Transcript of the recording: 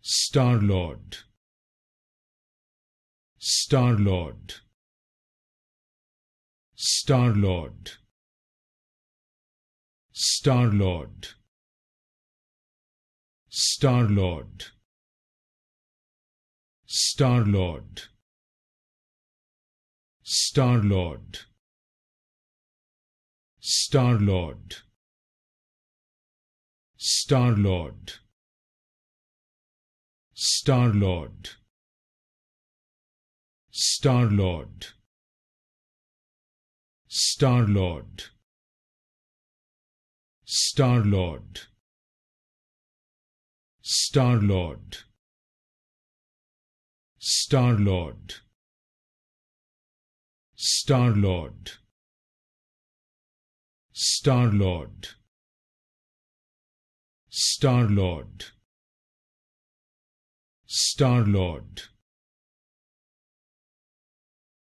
StarLord, StarLord, StarLord, StarLord, StarLord, StarLord, StarLord, StarLord, StarLord, StarLord, StarLord, StarLord, StarLord, StarLord, StarLord, StarLord, StarLord, StarLord, StarLord,